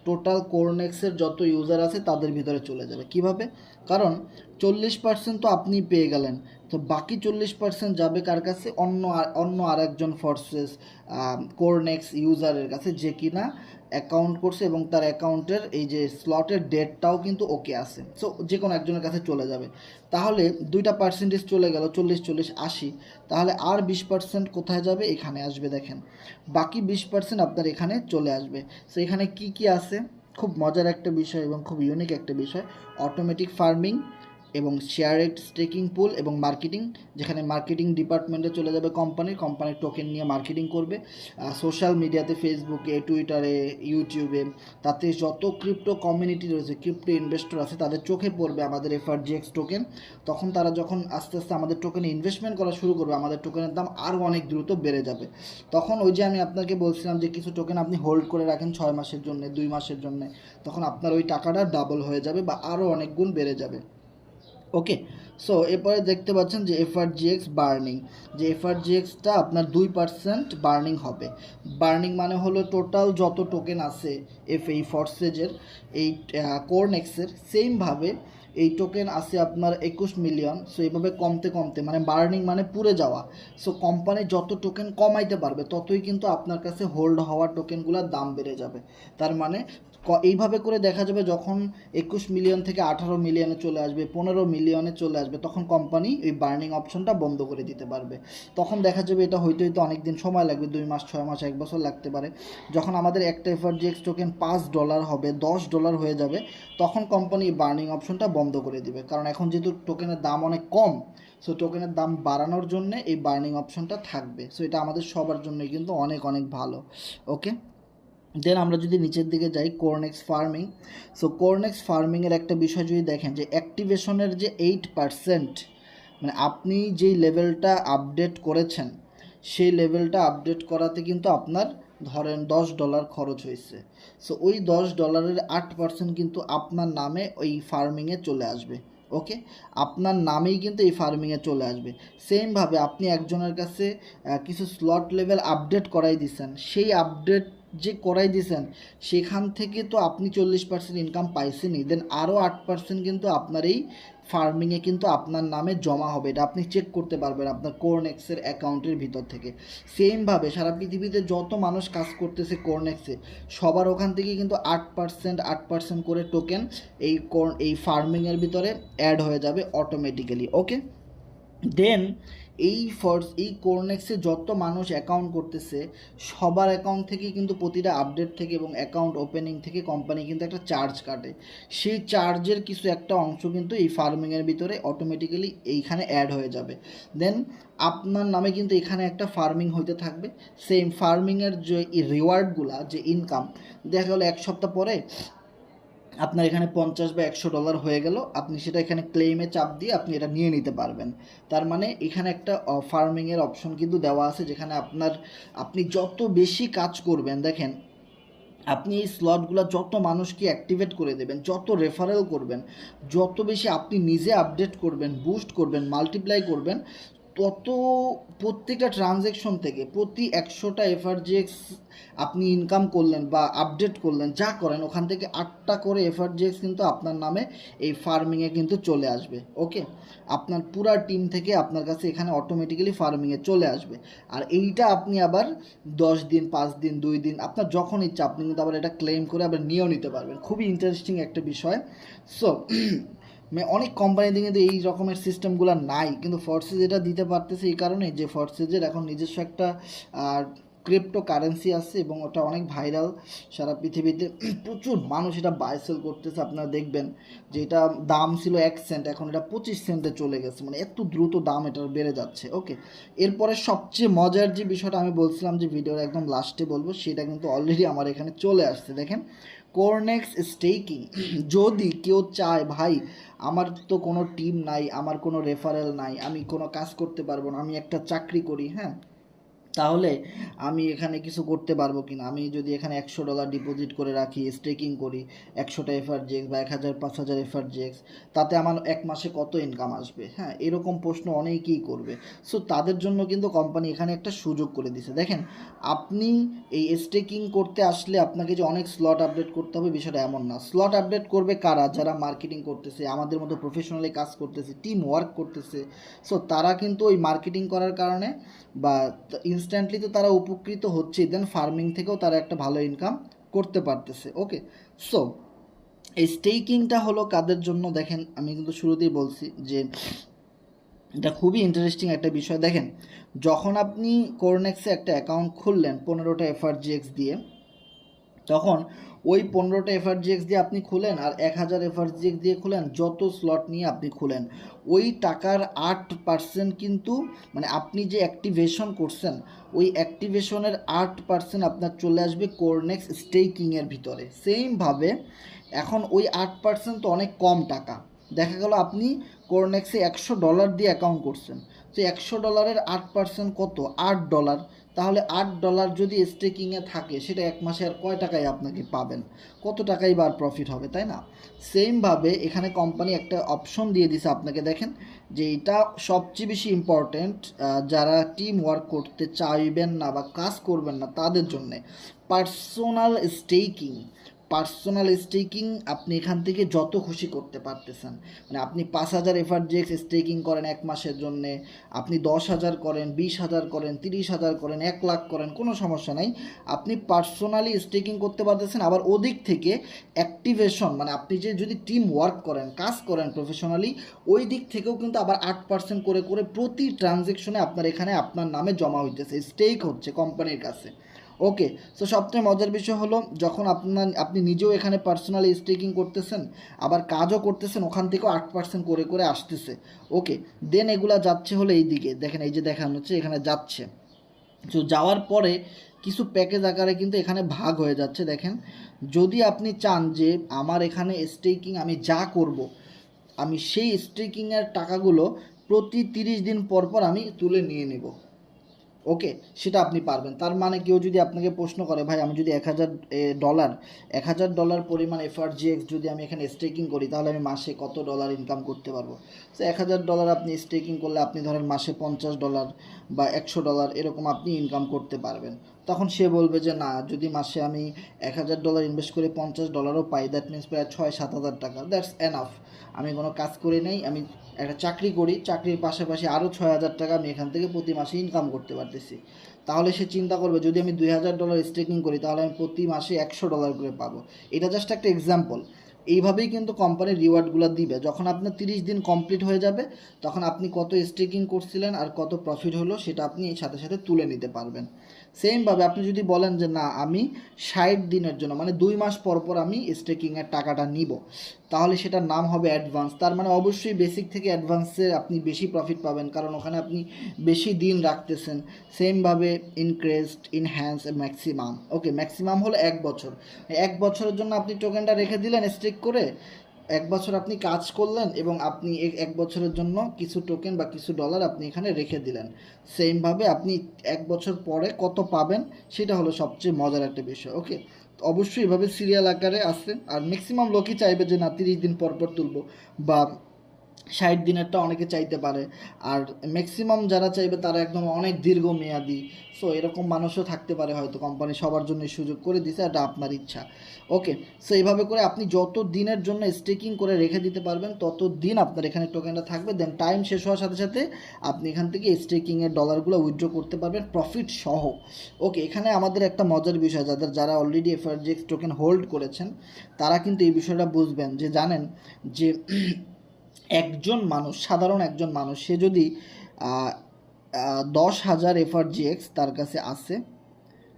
টোটাল কোরনেক্সের যত ইউজার আছে তাদের ভিতরে চলে যাবে। কিভাবে? কারণ 40% তো আপনি পেয়ে গেলেন, তো বাকি 40% যাবে কার কাছে? অন্য আর একজন ফর্সেস কোরনেক্স ইউজারের কাছে, যে কিনা অ্যাকাউন্ট করছে এবং তার অ্যাকাউন্টের এই যে স্লটের ডেটটাও কিন্তু ওকে আছে। সো যে কোনো একজনের কাছে চলে যাবে। তাহলে 2টা পার্সেন্টেজ চলে গেল, 40-40-80। তাহলে আর 20% কোথায় যাবে? এখানে আসবে। দেখেন, বাকি 20% আপনার এখানে চলে আসবে। সো এখানে কি কি আছে? খুব মজার একটা বিষয় এবং খুব ইউনিক একটা বিষয়, অটোমেটিক ফার্মিং এবং শেয়ারেড স্টেকিং পুল এবং মার্কেটিং, যেখানে মার্কেটিং ডিপার্টমেন্টে চলে যাবে কোম্পানির টোকেন নিয়ে মার্কেটিং করবে সোশ্যাল মিডিয়াতে, ফেসবুকে, টুইটারে, ইউটিউবে। তাতে যত ক্রিপ্টো কমিউনিটি রয়েছে, ক্রিপ্টো ইনভেস্টর আছে, তাদের চোখে পড়বে আমাদের এফআরজিএক্স টোকেন। তখন তারা যখন আস্তে আস্তে আমাদের টোকেনে ইনভেস্টমেন্ট করা শুরু করবে, আমাদের টোকেনের দাম আরও অনেক দ্রুত বেড়ে যাবে। তখন ওই যে আমি আপনাকে বলছিলাম যে কিছু টোকেন আপনি হোল্ড করে রাখেন 6 মাসের জন্য, 2 মাসের জন্য, তখন আপনার ওই টাকাটা ডাবল হয়ে যাবে বা আরও অনেক গুণ বেড়ে যাবে। ওকে, সো এরপরে দেখতে পাচ্ছেন যে এফআরজিএক্স বার্নিং, যে এফআরজিএক্সটা আপনার 2% বার্নিং হবে। বার্নিং মানে হলো টোটাল যত টোকেন আছে এই ফর্সেজের, এই কোরনেক্সের, সেমভাবে এই টোকেন আছে আপনার 21 মিলিয়ন। সো এইভাবে কমতে কমতে, মানে বার্নিং মানে পুড়ে যাওয়া। সো কোম্পানি যত টোকেন কমাইতে পারবে ততই কিন্তু আপনার কাছে হোল্ড হওয়া টোকেনগুলোর দাম বেড়ে যাবে। তার মানে এইভাবে করে দেখা যাবে যখন 21 মিলিয়ন থেকে 18 মিলিয়নে চলে আসবে, 15 মিলিয়নে চলে আসবে, তখন কোম্পানি এই বার্নিং অপশনটা বন্ধ করে দিতে পারবে। তখন দেখা যাবে এটা হইতে হইতে অনেক দিন সময় লাগবে, 2 মাস, 6 মাস, 1 বছর লাগতে পারে। যখন আমাদের একটা এফআরজিএক্স টোকেন $5 হবে, $10 হয়ে যাবে, তখন কোম্পানি এই বার্নিং অপশনটা বন্ধ করে দিবে। কারণ এখন যেহেতু টোকেনের দাম অনেক কম, সো টোকেনের দাম বাড়ানোর জন্য এই বার্নিং অপশনটা থাকবে। সো এটা আমাদের সবার জন্যই কিন্তু অনেক অনেক ভালো। ওকে, দেন আমরা যদি নিচের দিকে যাই, কোরনেক্স ফার্মিং। সো কোরনেক্স ফার্মিংয়ের একটা বিষয় যদি দেখেন, যে অ্যাক্টিভেশনের যে 8%, মানে আপনি যেই লেভেলটা আপডেট করেছেন সেই লেভেলটা আপডেট করাতে কিন্তু আপনার ধরেন $10 খরচ হয়েছে। সো ওই $10-এর 8% কিন্তু আপনার নামে ওই ফার্মিংয়ে চলে আসবে। ওকে, আপনার নামেই কিন্তু এই ফার্মিংয়ে চলে আসবে। সেমভাবে আপনি একজনের কাছে কিছু স্লট লেভেল আপডেট করাই দিচ্ছেন, সেই আপডেট যে করাই দিয়েছেন সেখান থেকে তো আপনি 40% ইনকাম পাইছেনই, দেন আরও 8% কিন্তু আপনার এই ফার্মিংয়ে কিন্তু আপনার নামে জমা হবে। এটা আপনি চেক করতে পারবেন আপনার কোরনেক্সের অ্যাকাউন্টের ভিতর থেকে। সেমভাবে সারা পৃথিবীতে যত মানুষ কাজ করতেছে কোরনেক্সে, সবার ওখান থেকে কিন্তু 8% করে টোকেন এই ফার্মিংয়ের ভিতরে অ্যাড হয়ে যাবে অটোমেটিক্যালি। ওকে, দেন এই কোরনেক্সে যত মানুষ অ্যাকাউন্ট করতেছে সবার অ্যাকাউন্ট থেকে কিন্তু প্রতিটা আপডেট থেকে এবং অ্যাকাউন্ট ওপেনিং থেকে কোম্পানি কিন্তু একটা চার্জ কাটে। সেই চার্জের কিছু একটা অংশ কিন্তু এই ফার্মিংয়ের ভিতরে অটোমেটিক্যালি এইখানে অ্যাড হয়ে যাবে। দেন আপনার নামে কিন্তু এখানে একটা ফার্মিং হইতে থাকবে। সেম ফার্মিংয়ের যে রিওয়ার্ডগুলা, যে ইনকাম, দেখা গেলো 1 সপ্তাহ পরে আপনার এখানে $50 বা $100 হয়ে গেল, আপনি সেটা এখানে ক্লেমে চাপ দিয়ে আপনি এটা নিয়ে নিতে পারবেন। তার মানে এখানে একটা ফার্মিংয়ের অপশন কিন্তু দেওয়া আছে, যেখানে আপনি যত বেশি কাজ করবেন, দেখেন আপনি এই স্লটগুলো যত মানুষকে অ্যাক্টিভেট করে দেবেন, যত রেফারেল করবেন, যত বেশি আপনি নিজে আপডেট করবেন, বুস্ট করবেন, মাল্টিপ্লাই করবেন, তত প্রত্যেকটা ট্রানজ্যাকশন থেকে প্রতি 100টা এফআরজিএক্স আপনি ইনকাম করলেন বা আপডেট করলেন, যা করেন ওখান থেকে 8টা করে এফআরজিএক্স কিন্তু আপনার নামে এই ফার্মিংয়ে কিন্তু চলে আসবে। ওকে, আপনার পুরা টিম থেকে আপনার কাছে এখানে অটোমেটিক্যালি ফার্মিংয়ে চলে আসবে। আর এইটা আপনি আবার 10 দিন, 5 দিন, 2 দিন, আপনার যখন ইচ্ছা আপনি কিন্তু আবার এটা ক্লেম করে আবার নিয়েও নিতে পারবেন। খুবই ইন্টারেস্টিং একটা বিষয়। সো অনেক কোম্পানিতে কিন্তু এই রকমের সিস্টেমগুলো নাই, কিন্তু ফর্সেজ এটা দিতে পারতেছে এই কারণে যে ফর্সেজের এখন নিজস্ব একটা ক্রিপ্টো কারেন্সি আছে এবং ওটা অনেক ভাইরাল সারা পৃথিবীতে। প্রচুর মানুষ এটা বাই সেল করতেছে। আপনারা দেখবেন যে এটা দাম ছিল 1 সেন্ট, এখন এটা 25 সেন্টে চলে গেছে, মানে এত দ্রুত দাম এটার বেড়ে যাচ্ছে। ওকে, এরপরে সবচেয়ে মজার যে বিষয়টা আমি বলছিলাম যে ভিডিওর একদম লাস্টে বলবো, সেটা কিন্তু অলরেডি আমার এখানে চলে আসছে। দেখেন, কোরনেক্স স্টেকিং। যদি কেউ চায়, ভাই আমার তো কোনো টিম নাই, আমার কোনো রেফারেল নাই, আমি কোনো কাজ করতে পারবো না, আমি একটা চাকরি করি, হ্যাঁ, তাহলে আমি এখানে কিছু করতে পারবো কিনা। আমি যদি এখানে $100 ডিপোজিট করে রাখি, স্টেকিং করি 100টা এফআরজিএক্স বা 1000 5000 এফআরজিএক্স, তাতে আমার এক মাসে কত ইনকাম আসবে? হ্যাঁ, এরকম প্রশ্ন অনেকেই করবে। সো তাদের জন্য কিন্তু কোম্পানি এখানে একটা সুযোগ করে দিছে। দেখেন, আপনি এই স্টেকিং করতে আসলে আপনাকে যে অনেক স্লট আপডেট করতে হবে বিষয়টা এমন না। স্লট আপডেট করবে কারা? যারা মার্কেটিং করতেছে, আমাদের মতো প্রফেশনালি কাজ করতেছে, টিম ওয়ার্ক করতেছে। সো তারা কিন্তু ওই মার্কেটিং করার কারণে বা ইনস্ট্যান্টলি তো তারা উপকৃত হচ্ছেই, দেন ফার্মিং থেকেও তারা একটা ভালো ইনকাম করতে পারতেছে। ওকে, সো এই স্টেকিংটা হলো কাদের জন্য? দেখেন, আমি কিন্তু শুরুতেই বলছি যে এটা খুবই ইন্টারেস্টিং একটা বিষয়। দেখেন, যখন আপনি কোরনেক্সে একটা অ্যাকাউন্ট খুললেন 15টা এফআরজিএক্স দিয়ে, তখন ওই 15টা এফআরজিএক্স দিয়ে আপনি খুলেন আর 1000 এফআরজিএক্স দিয়ে খুলেন, যত স্লট নিয়ে আপনি খুলেন, ওই টাকার 8% কিন্তু, মানে আপনি যে অ্যাক্টিভেশন করছেন ওই অ্যাক্টিভেশনের 8% আপনার চলে আসবে কোরনেক্স স্টেকিংয়ের ভিতরে। সেমভাবে এখন ওই 8% তো অনেক কম টাকা। দেখা গেল আপনি কোরনেক্সে $100 দিয়ে অ্যাকাউন্ট করছেন, তো $100 8% কত? $8। তাহলে $8 যদি স্টেকিংয়ে থাকে, সেটা এক মাসে আর কয় টাকায় আপনাকে পাবেন? কত টাকাই বা প্রফিট হবে, তাই না? সেমভাবে এখানে কোম্পানি একটা অপশন দিয়ে দিছে আপনাকে। দেখেন, যে এটা সবচেয়ে বেশি ইম্পর্ট্যান্ট যারা টিম ওয়ার্ক করতে চাইবেন না বা কাজ করবেন না তাদের জন্যে, পার্সোনাল স্টেকিং। পার্সোনাল স্টেকিং আপনি এখান থেকে যত খুশি করতে পারতেছেন। মানে আপনি 5000 এফআরজিএক্স স্টেকিং করেন এক মাসের জন্যে, আপনি 10,000 করেন, 20,000 করেন, 30,000 করেন, 1,00,000 করেন, কোনো সমস্যা নাই। আপনি পার্সোনালি স্টেকিং করতে পারতেছেন। আবার ওদিক থেকে অ্যাক্টিভেশন, মানে আপনি যে যদি টিম ওয়ার্ক করেন, কাজ করেন প্রফেশনালি, ওই দিক থেকেও কিন্তু আবার 8% করে করে প্রতি ট্রানজেকশনে আপনার এখানে আপনার নামে জমা হইতেছে, স্টেক হচ্ছে কোম্পানির কাছে। ওকে, সো সবচেয়ে মজার বিষয় হলো, যখন আপনি নিজেও এখানে পার্সোনালি স্টেকিং করতেছেন, আবার কাজও করতেছেন, ওখান থেকেও 8% করে করে আসতেছে। ওকে, দেন এগুলা যাচ্ছে হলো এই দিকে, দেখেন এই যে দেখানো হচ্ছে এখানে যাচ্ছে। তো যাওয়ার পরে কিছু প্যাকেজ আকারে কিন্তু এখানে ভাগ হয়ে যাচ্ছে। দেখেন, যদি আপনি চান যে আমার এখানে স্টেকিং আমি যা করব, আমি সেই স্টেকিংয়ের টাকাগুলো প্রতি 30 দিন পর পর আমি তুলে নিয়ে নেব, ওকে, সেটা আপনি পারবেন। তার মানে কেউ যদি আপনাকে প্রশ্ন করে, ভাই আমি যদি $1,000 পরিমাণ এফআরজিএক্স যদি আমি এখানে স্টেকিং করি, তাহলে আমি মাসে কত ডলার ইনকাম করতে পারবো? তো $1,000 আপনি স্টেকিং করলে আপনি ধরেন মাসে $50 বা $100 এরকম আপনি ইনকাম করতে পারবেন। তখন সে বলবে যে না, যদি মাসে আমি $1,000 ইনভেস্ট করে $50ও পাই, দ্যাট মিনস প্রায় 6-7 হাজার টাকা, দ্যাটস এনাফ। আমি কোনো কাজ করে নেই, আমি একটা চাকরি করি, চাকরির পাশাপাশি আরও 6,000 টাকা আমি এখান থেকে প্রতি মাসে ইনকাম করতে পারতেছি। তাহলে সে চিন্তা করবে, যদি আমি $2,000 স্টেকিং করি, তাহলে আমি প্রতি মাসে $100 করে পাবো। এটা জাস্ট একটা এক্সাম্পল। এইভাবেই কিন্তু কোম্পানির রিওয়ার্ডগুলো দিবে। যখন আপনার 30 দিন কমপ্লিট হয়ে যাবে, তখন আপনি কত স্টেকিং করছিলেন আর কত প্রফিট হলো সেটা আপনি এই সাথে সাথে তুলে নিতে পারবেন। সেমভাবে আপনি যদি বলেন যে না, আমি 60 দিনের জন্য, মানে 2 মাস পর পর আমি স্টেকিংয়ের টাকাটা নিব, তাহলে সেটার নাম হবে অ্যাডভান্স। তার মানে অবশ্যই বেসিক থেকে অ্যাডভান্সে আপনি বেশি প্রফিট পাবেন, কারণ ওখানে আপনি বেশি দিন রাখতেছেন। সেমভাবে ইনক্রেজড, ইনহ্যান্স, ম্যাক্সিমাম। ওকে, ম্যাক্সিমাম হলো 1 বছর। 1 বছরের জন্য আপনি টোকেনটা রেখে দিলেন স্টেক করে, 1 বছর আপনি কাজ করলেন এবং আপনি 1 বছরের জন্য কিছু টোকেন বা কিছু ডলার আপনি এখানে রেখে দিলেন। সেমভাবে আপনি 1 বছর পরে কত পাবেন সেটা হলো সবচেয়ে মজার একটা বিষয়। ওকে, অবশ্যই এভাবে সিরিয়াল আকারে আসে। আর ম্যাক্সিমাম লোকই চাইবে যে না, 30 দিন পর পর তুলব, বা 60 দিনেরটা অনেকে চাইতে পারে। আর ম্যাক্সিমাম যারা চাইবে তারা একদম অনেক দীর্ঘমেয়াদী। সো এরকম মানুষও থাকতে পারে, হয়তো কোম্পানি সবার জন্য সুযোগ করে দিছে, এটা আপনার ইচ্ছা। ওকে, সো এইভাবে করে আপনি যত দিনের জন্য স্টেকিং করে রেখে দিতে পারবেন, তত দিন আপনার এখানে টোকেনটা থাকবে। দেন টাইম শেষ হওয়ার সাথে সাথে আপনি এখান থেকে স্টেকিংয়ের ডলারগুলো উইথড্র করতে পারবেন প্রফিট সহ। ওকে, এখানে আমাদের একটা মজার বিষয়, যারা অলরেডি এফআরজিএক্স টোকেন হোল্ড করেছেন, তারা কিন্তু এই বিষয়টা বুঝবেন, যে জানেন যে একজন মানুষ, সাধারণ একজন মানুষ, সে যদি 10,000 এফআরজিএক্স তার কাছে আসে,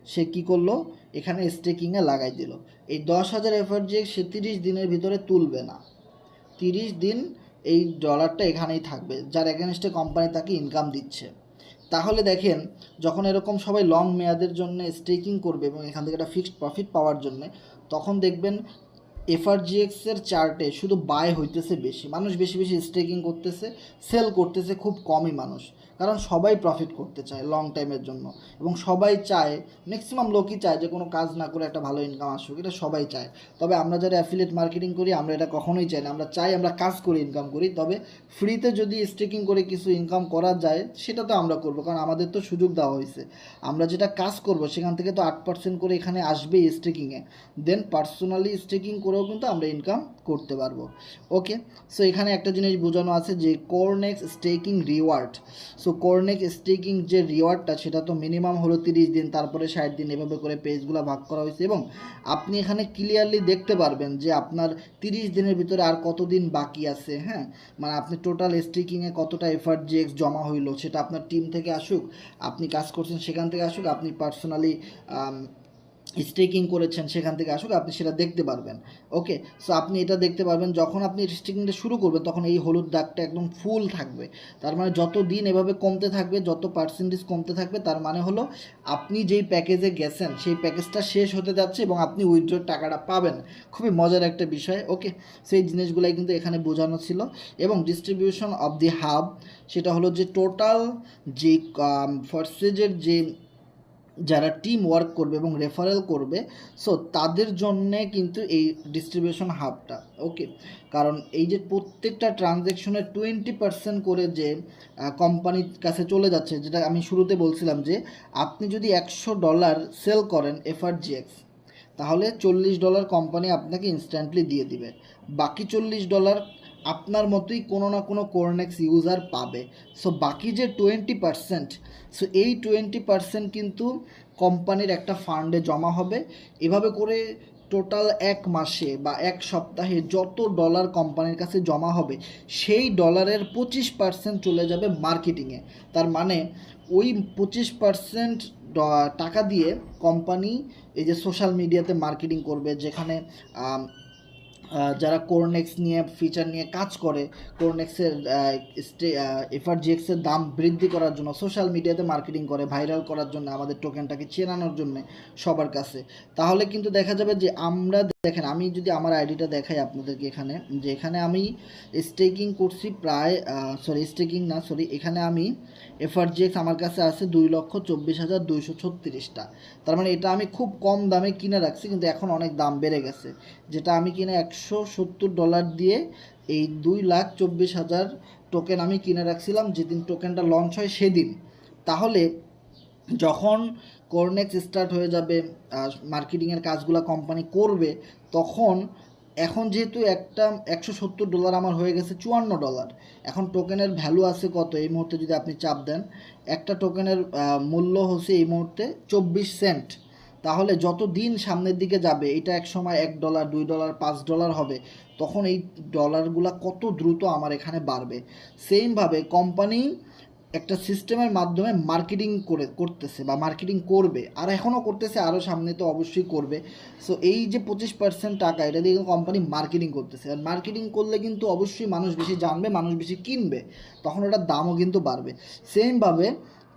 সে কি করলো, এখানে স্টেকিংয়ে লাগাই দিল। এই 10,000 এফআরজিএক্স সে 30 দিনের ভিতরে তুলবে না। 30 দিন এই ডলারটা এখানেই থাকবে, যার এগেনস্টে কোম্পানি তাকে ইনকাম দিচ্ছে। তাহলে দেখেন, যখন এরকম সবাই লং মেয়াদের জন্য স্টেকিং করবে এবং এখান থেকে একটা ফিক্সড প্রফিট পাওয়ার জন্য, তখন দেখবেন এফআরজিএক্স এর চার্টে শুধু বাই হইতেছে বেশি, মানুষ বেশি বেশি স্টেকিং করতেছে, সেল করতেছে খুব কমই মানুষ, কারণ সবাই প্রফিট করতে চায় লং টাইমের জন্য, এবং সবাই চায়, ম্যাক্সিমাম লোকই চায় যে কোনো কাজ না করে একটা ভালো ইনকাম আসুক, এটা সবাই চায়। তবে আমরা যারা অ্যাফিলিয়েট মার্কেটিং করি আমরা এটা কখনোই চাই না, আমরা চাই আমরা কাজ করে ইনকাম করি। তবে ফ্রিতে যদি স্টেকিং করে কিছু ইনকাম করা যায় সেটা তো আমরা করবো, কারণ আমাদের তো সুযোগ দেওয়া হয়েছে। আমরা যেটা কাজ করব সেখান থেকে তো 8% করে এখানে আসবেই স্টেকিংয়ে, দেন পার্সোনালি স্টেকিং করেও কিন্তু আমরা ইনকাম করতে পারবো। ওকে, সো এখানে একটা জিনিস বোঝানো আছে যে কোরনেক্স স্টেকিং রিওয়ার্ড। সো কোরনেক্স স্টেকিং যে রিওয়ার্ডটা সেটা তো মিনিমাম হলো 30 দিন, তারপরে 60 দিন, এভাবে করে পেজগুলো ভাগ করা হয়েছে, এবং আপনি এখানে ক্লিয়ারলি দেখতে পারবেন যে আপনার 30 দিনের ভিতরে আর কতদিন বাকি আছে। হ্যাঁ, মানে আপনি টোটাল স্টেকিংয়ে কতটা এফআরজিএক্স জমা হইলো, সেটা আপনার টিম থেকে আসুক, আপনি কাজ করছেন সেখান থেকে আসুক, আপনি পার্সোনালি স্টেকিং করেছেন সেখান থেকে আসুক, আপনি সেটা দেখতে পারবেন। ওকে, সো আপনি এটা দেখতে পারবেন যখন আপনি স্টেকিংটা শুরু করবেন তখন এই হলুদ দাগটা একদম ফুল থাকবে, তার মানে যত দিন এভাবে কমতে থাকবে, যত পার্সেন্টেজ কমতে থাকবে, তার মানে হলো আপনি যেই প্যাকেজে গেছেন সেই প্যাকেজটা শেষ হতে যাচ্ছে এবং আপনি উইথড্রর টাকাটা পাবেন। খুবই মজার একটা বিষয়। ওকে, সেই জিনিসগুলাই কিন্তু এখানে বোঝানো ছিল। এবং ডিস্ট্রিবিউশন অফ দি হাব, সেটা হলো যে টোটাল যে ফরসেজের যে যারা টিম ওয়ার্ক করবে এবং রেফারেল করবে, সো তাদের জন্যে কিন্তু এই ডিস্ট্রিবিউশন হাবটা। ওকে, কারণ এই যে প্রত্যেকটা ট্রানজ্যাকশনের 20% করে যে কোম্পানির কাছে চলে যাচ্ছে, যেটা আমি শুরুতে বলছিলাম যে আপনি যদি $100 সেল করেন এফআরজিএক্স, তাহলে $40 কোম্পানি আপনাকে ইনস্ট্যান্টলি দিয়ে দিবে, বাকি $40 আপনার মতোই কোনো না কোনো কোরনেক্স ইউজার পাবে। সো বাকি যে 20%, সো এই 20% কিন্তু কোম্পানির একটা ফান্ডে জমা হবে। এভাবে করে টোটাল এক মাসে বা এক সপ্তাহে যত ডলার কোম্পানির কাছে জমা হবে সেই ডলারের 25% চলে যাবে মার্কেটিংয়ে। তার মানে ওই 25% টাকা দিয়ে কোম্পানি এই যে সোশ্যাল মিডিয়াতে মার্কেটিং করবে, যেখানে যারা কোরনেক্স নিয়ে ফিচার নিয়ে কাজ করে, কোরনেক্সের এফআরজিএক্সের দাম বৃদ্ধি করার জন্য সোশ্যাল মিডিয়াতে মার্কেটিং করে, ভাইরাল করার জন্য, আমাদের টোকেনটাকে চেনানোর জন্য সবার কাছে, তাহলে কিন্তু দেখা যাবে যে আমরা, দেখেন আমি যদি আমার আইডিটা দেখাই আপনাদেরকে, এখানে যে এখানে আমি স্টেকিং করছি প্রায় এখানে আমি এফআরজিএক্স আমার কাছে আছে 2,24,236টা। তার মানে এটা আমি খুব কম দামে কিনে রাখছি, কিন্তু এখন অনেক দাম বেড়ে গেছে, যেটা আমি কিনে $170 দিয়ে এই 2,24,000 টোকেন আমি কিনে রাখছিলাম যেদিন টোকেনটা লঞ্চ হয় সেদিন। তাহলে যখন কোরনেক্স স্টার্ট হয়ে যাবে, মার্কেটিংয়ের কাজগুলো কোম্পানি করবে, তখন এখন যেহেতু একটা $170 আমার হয়ে গেছে $54, এখন টোকেনের ভ্যালু আছে কত এই মুহূর্তে, যদি আপনি চাপ দেন, একটা টোকেনের মূল্য হচ্ছে এই মুহূর্তে 24 সেন্ট। তাহলে যত দিন সামনের দিকে যাবে, এটা এক সময় $1, $2, $5 হবে, তখন এই ডলারগুলো কত দ্রুত আমার এখানে বাড়বে। সেমভাবে কোম্পানি একটা সিস্টেমের মাধ্যমে মার্কেটিং করতেছে বা মার্কেটিং করবে, আর এখনও করতেছে, আরও সামনে তো অবশ্যই করবে। সো এই যে 25% টাকা, এটা দিয়ে কোম্পানি মার্কেটিং করতেছে, আর মার্কেটিং করলে কিন্তু অবশ্যই মানুষ বেশি জানবে, মানুষ বেশি কিনবে, তখন ওটার দামও কিন্তু বাড়বে। সেমভাবে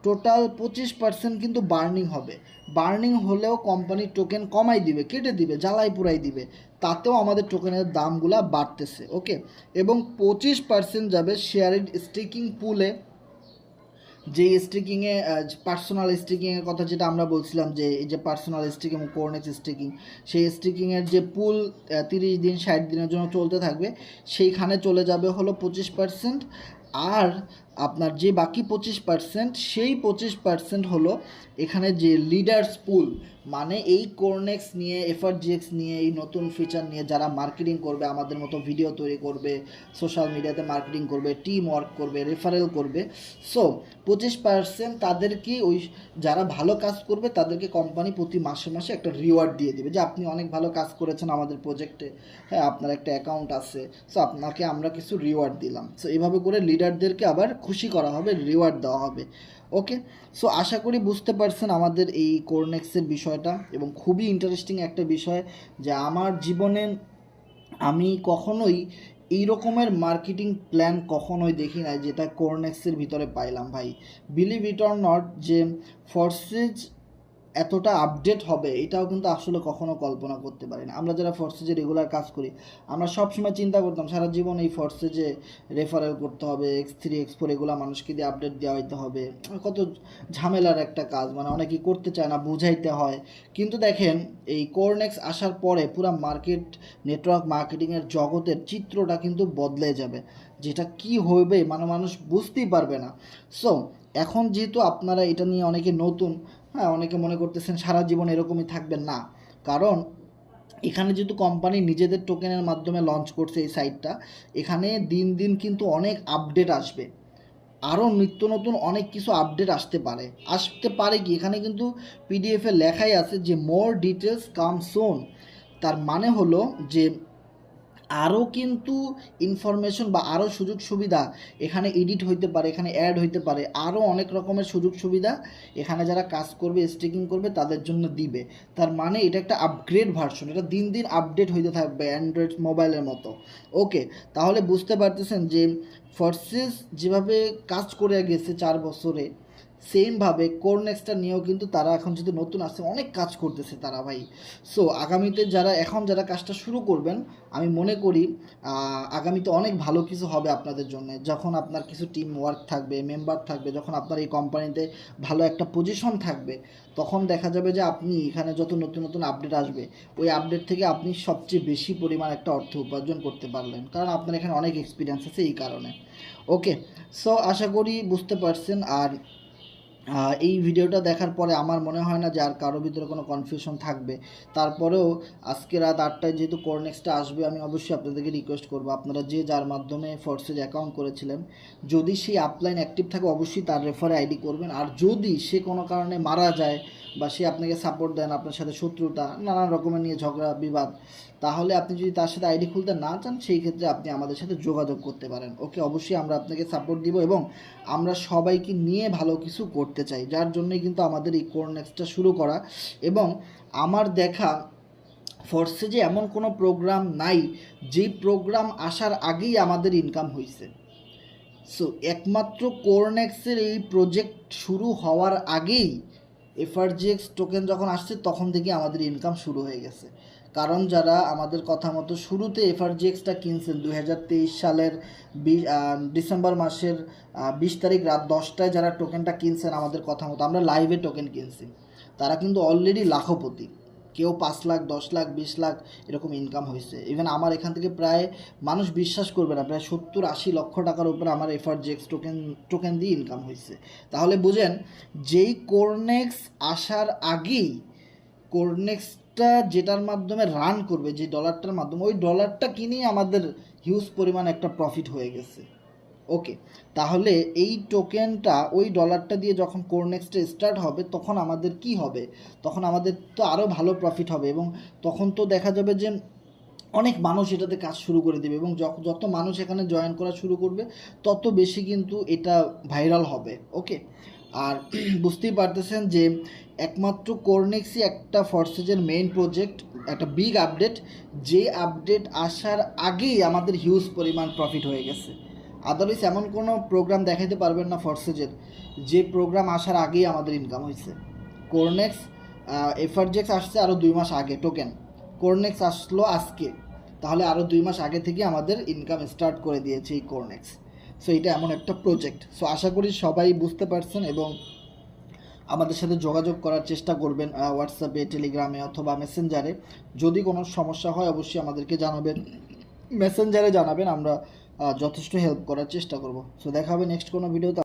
টোটাল 25% কিন্তু বার্নিং হবে, বার্নিং হলেও কোম্পানির টোকেন কমাই দিবে, কেটে দিবে, জ্বালাই পুরাই দিবে, তাতেও আমাদের টোকেনের দামগুলা বাড়তেছে। ওকে, এবং 25% যাবে শেয়ারেড স্টেকিং পুলে, যে স্টেকিংয়ে পার্সোনাল স্টেকিংয়ের কথা যেটা আমরা বলছিলাম, যে এই যে পার্সোনাল স্টেকিং এবং কোরনেক্স স্টেকিং, সেই স্টেকিংয়ের যে পুল 30 দিন 60 দিনের জন্য চলতে থাকবে, সেইখানে চলে যাবে হলো 25%। আর আপনার যে বাকি 25%, সেই 25% হলো এখানে যে লিডার্স পুল, মানে এই কোরনেক্স নিয়ে, এফআরজিএক্স নিয়ে, এই নতুন ফিচার নিয়ে যারা মার্কেটিং করবে, আমাদের মতো ভিডিও তৈরি করবে, সোশ্যাল মিডিয়াতে মার্কেটিং করবে, টিম ওয়ার্ক করবে, রেফারেল করবে, সো 25% তাদেরকে, ওই যারা ভালো কাজ করবে তাদেরকে কোম্পানি প্রতি মাসে মাসে একটা রিওয়ার্ড দিয়ে দেবে, যে আপনি অনেক ভালো কাজ করেছেন আমাদের প্রজেক্টে, হ্যাঁ আপনার একটা অ্যাকাউন্ট আছে, সো আপনাকে আমরা কিছু রিওয়ার্ড দিলাম। সো এইভাবে করে লিডারদেরকে আবার খুশি করা হবে, রিওয়ার্ড দেওয়া হবে। ওকে, সো আশা করি বুঝতে পারছেন আমাদের এই কোরনেক্সের বিষয়টা, এবং খুবই ইন্টারেস্টিং একটা বিষয়, যে আমার জীবনে আমি কখনোই এই রকমের মার্কেটিং প্ল্যান কখনোই দেখি না যেটা কোরনেক্সের ভিতরে পাইলাম ভাই। বিলিভ ইট অর নট, যে ফরসেজ এতটা আপডেট হবে এটাও কিন্তু আসলে কখনো কল্পনা করতে পারি না। আমরা যারা ফোর্সেজে রেগুলার কাজ করি আমরা সবসময় চিন্তা করতাম সারা জীবন এই ফোর্সেজে রেফারেল করতে হবে, X3 X4 এগুলো মানুষকে দিয়ে আপডেট দেওয়া হইতে হবে, কত ঝামেলার একটা কাজ, মানে অনেকেই করতে চায় না, বুঝাইতে হয়। কিন্তু দেখেন এই কোরনেক্স আসার পরে পুরো মার্কেট নেটওয়ার্ক মার্কেটিংয়ের জগতের চিত্রটা কিন্তু বদলে যাবে, যেটা কি হবে মানে মানুষ বুঝতেই পারবে না। সো এখন যেহেতু আপনারা এটা নিয়ে অনেকে নতুন, হ্যাঁ, অনেকে মনে করতেছেন সারা জীবন এরকমই থাকবেন না, কারণ এখানে যেহেতু কোম্পানি নিজেদের টোকেনের মাধ্যমে লঞ্চ করছে এই সাইটটা, এখানে দিন দিন কিন্তু অনেক আপডেট আসবে, আরও নিত্য নতুন অনেক কিছু আপডেট আসতে পারে কি এখানে কিন্তু পিডিএফে লেখাই আছে যে মোর ডিটেলস কাম সুন। তার মানে হলো যে আরও কিন্তু ইনফরমেশন বা আরও সুযোগ সুবিধা এখানে এডিট হইতে পারে, এখানে অ্যাড হইতে পারে, আরও অনেক রকমের সুযোগ সুবিধা এখানে যারা কাজ করবে, স্টেকিং করবে তাদের জন্য দিবে। তার মানে এটা একটা আপগ্রেড ভার্সন, এটা দিন দিন আপডেট হইতে থাকবে অ্যান্ড্রয়েড মোবাইলের মতো। ওকে, তাহলে বুঝতে পারতেছেন যে ফোর্সেস যেভাবে কাজ করে গেছে 4 বছরে, সেমভাবে কোরনেক্সটা নিয়েও কিন্তু তারা এখন যদি নতুন আসছে অনেক কাজ করতেছে তারা ভাই। সো আগামীতে যারা কাজটা শুরু করবেন, আমি মনে করি আগামীতে অনেক ভালো কিছু হবে আপনাদের জন্য। যখন আপনার কিছু টিম ওয়ার্ক থাকবে, মেম্বার থাকবে, যখন আপনার এই কোম্পানিতে ভালো একটা পজিশন থাকবে, তখন দেখা যাবে যে আপনি এখানে যত নতুন নতুন আপডেট আসবে ওই আপডেট থেকে আপনি সবচেয়ে বেশি পরিমাণ একটা অর্থ উপার্জন করতে পারলেন, কারণ আপনার এখানে অনেক এক্সপিরিয়েন্স আছে এই কারণে। ওকে, সো আশা করি বুঝতে পারছেন। আর এই ভিডিওটা দেখার পরে আমার মনে হয় না যে আর কারোর ভিতরে কোনো কনফিউশন থাকবে। তারপরেও আজকে রাত 8টায় যেহেতু কোরনেক্সটা আসবে, আমি অবশ্যই আপনাদেরকে রিকোয়েস্ট করবো আপনারা যে যার মাধ্যমে ফোর্সেজ অ্যাকাউন্ট করেছিলেন, যদি সেই আপলাইন অ্যাক্টিভ থাকে অবশ্যই তার রেফারে আইডি করবেন। আর যদি সে কোনো কারণে মারা যায় বা সে আপনাকে সাপোর্ট দেন, আপনার সাথে শত্রুতা নানান রকমের নিয়ে ঝগড়া বিবাদ, তাহলে আপনি যদি তার সাথে আইডি খুলতে না চান সেই ক্ষেত্রে আপনি আমাদের সাথে যোগাযোগ করতে পারেন। ওকে, অবশ্যই আমরা আপনাকে সাপোর্ট দিব এবং আমরা সবাইকে নিয়ে ভালো কিছু করতে চাই, যার জন্যই কিন্তু আমাদের এই কোরনেক্সটা শুরু করা। এবং আমার দেখা ফোর্সেজে এমন কোনো প্রোগ্রাম নাই যেই প্রোগ্রাম আসার আগেই আমাদের ইনকাম হয়েছে। সো একমাত্র কোরনেক্সের এই প্রজেক্ট শুরু হওয়ার আগেই এফআরজিএক্স টোকেন যখন আসছে তখন থেকে আমাদের ইনকাম শুরু হয়ে গেছে। কারণ যারা আমাদের কথা মতো শুরুতে এফআরজিএক্সটা কিনছেন 2023 সালের ডিসেম্বর মাসের 20 তারিখ রাত 10টায় যারা টোকেনটা কিনছেন আমাদের কথা মতো, আমরা লাইভে টোকেন কিনছি, তারা কিন্তু অলরেডি লাখপতি। কেউ 5 লাখ, 10 লাখ, 20 লাখ এরকম ইনকাম হয়েছে। ইভেন আমার এখান থেকে প্রায় মানুষ বিশ্বাস করবে না, প্রায় 70-80 লক্ষ টাকার উপরে আমার এফআরজিএক্স টোকেন দিয়ে ইনকাম হয়েছে। তাহলে বুঝেন যেই কোরনেক্স আসার আগেই কোরনেক্সটা যেটার মাধ্যমে রান করবে, যে ডলারটার মাধ্যমে, ওই ডলারটা কিনেই আমাদের হিউজ পরিমাণ একটা প্রফিট হয়ে গেছে। ওকে, তাহলে এই টোকেনটা ওই ডলারটা দিয়ে যখন কোরনেক্সটা স্টার্ট হবে তখন আমাদের কি হবে, তখন আমাদের তো আরও ভালো প্রফিট হবে এবং তখন তো দেখা যাবে যে অনেক মানুষ এটাতে কাজ শুরু করে দেবে এবং যত মানুষ এখানে জয়েন করা শুরু করবে তত বেশি কিন্তু এটা ভাইরাল হবে। ওকে, আর বুঝতেই পারতেছেন যে একমাত্র কোরনেক্সই একটা ফোর্সেজের মেইন প্রজেক্ট, একটা বিগ আপডেট, যে আপডেট আসার আগেই আমাদের হিউজ পরিমাণ প্রফিট হয়ে গেছে। আদারওয়াইজ এমন কোনো প্রোগ্রাম দেখাতে পারবেন না ফোর্সেজের যে প্রোগ্রাম আসার আগেই আমাদের ইনকাম হয়েছে। কোরনেক্স এফআরজিএক্স আসছে আরও 2 মাস আগে টোকেন, কোরনেক্স আসলো আজকে, তাহলে আরও 2 মাস আগে থেকে আমাদের ইনকাম স্টার্ট করে দিয়েছে এই কোরনেক্স। সো এটা এমন একটা প্রজেক্ট। সো আশা করি সবাই বুঝতে পারছেন এবং আমাদের সাথে যোগাযোগ করার চেষ্টা করবেন হোয়াটসঅ্যাপে, টেলিগ্রামে অথবা মেসেঞ্জারে। যদি কোনো সমস্যা হয় অবশ্যই আমাদেরকে জানাবেন, মেসেঞ্জারে জানাবেন, আমরা যথেষ্ট হেল্প করার চেষ্টা করব। সো দেখা হবে নেক্সট কোনো ভিডিওতে।